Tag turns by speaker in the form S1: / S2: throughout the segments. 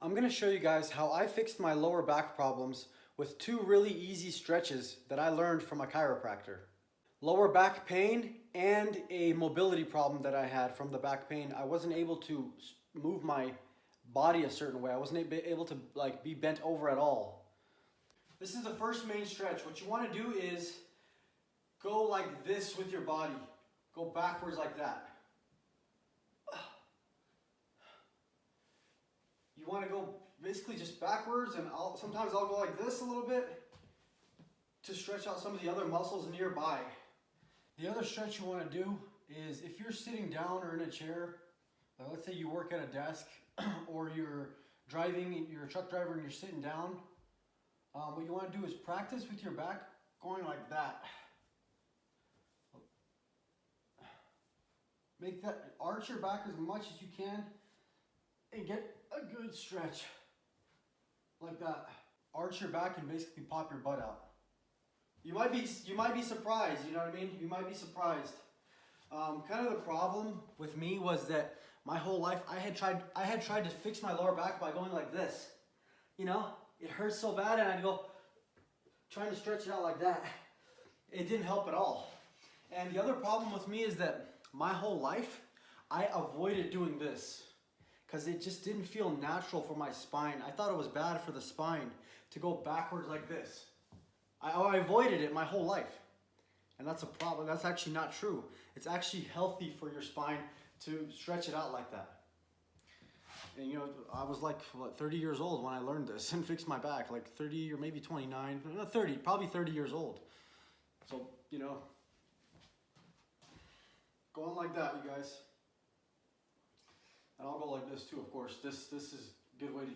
S1: I'm going to show you guys how I fixed my lower back problems with two really easy stretches that I learned from a chiropractor. Lower back pain and a mobility problem that I had from the back pain. I wasn't able to move my body a certain way. I wasn't able to be bent over at all. This is the first main stretch. What you want to do is go like this with your body. Go backwards like that. You want to go basically just backwards, and sometimes I'll go like this a little bit to stretch out some of the other muscles nearby. The other stretch you want to do is if you're sitting down or in a chair, let's say you work at a desk or you're driving, you're a truck driver and you're sitting down, what you want to do is practice with your back going like that. Make that, arch your back as much as you can and get a good stretch like that. Arch your back and basically pop your butt out. You might be surprised, you know what I mean? You might be surprised. Kind of the problem with me was that my whole life I had tried to fix my lower back by going like this. You know, it hurts so bad and I'd go trying to stretch it out like that. It didn't help at all. And the other problem with me is that my whole life I avoided doing this because it just didn't feel natural for my spine. I thought it was bad for the spine to go backwards like this. I avoided it my whole life. And that's a problem. That's actually not true. It's actually healthy for your spine to stretch it out like that. And you know, I was like, what, 30 years old when I learned this and fixed my back, like 30 or maybe 29, no, 30, probably 30 years old. So, you know, go on like that, you guys. And I'll go like this too, of course. This is a good way to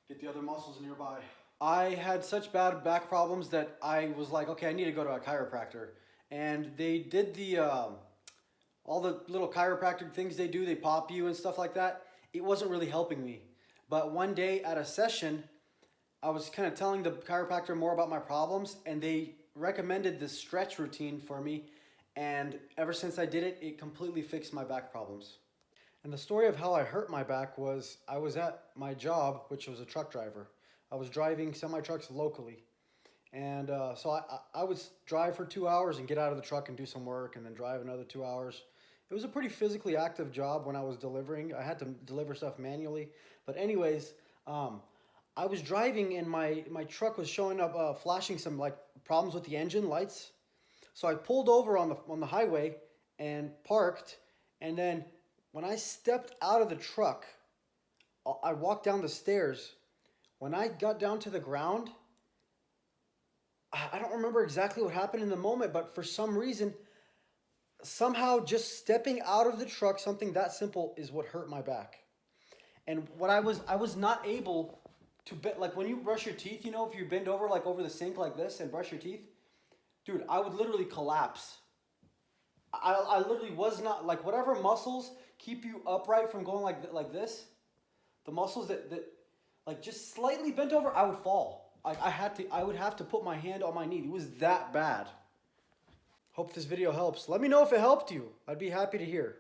S1: get the other muscles nearby. I had such bad back problems that I was like, okay, I need to go to a chiropractor. And they did all the little chiropractic things they do, they pop you and stuff like that. It wasn't really helping me. But one day at a session, I was kind of telling the chiropractor more about my problems, and they recommended this stretch routine for me. And ever since I did it, it completely fixed my back problems. And the story of how I hurt my back was I was at my job, which was a truck driver. I was driving semi-trucks locally. And so I would drive for 2 hours and get out of the truck and do some work and then drive another 2 hours. It was a pretty physically active job when I was delivering. I had to deliver stuff manually. But anyways, I was driving and my truck was showing up, flashing some problems with the engine lights. So I pulled over on the highway and parked, and then when I stepped out of the truck, I walked down the stairs. When I got down to the ground, I don't remember exactly what happened in the moment, but for some reason, somehow just stepping out of the truck, something that simple, is what hurt my back. And what I was not able to bend, like when you brush your teeth, you know, if you bend over like over the sink like this and brush your teeth, dude, I would literally collapse. I literally was not, like, whatever muscles keep you upright from going like this, the muscles that like just slightly bent over, I would fall. I would have to put my hand on my knee. It was that bad. Hope this video helps. Let me know if it helped you. I'd be happy to hear.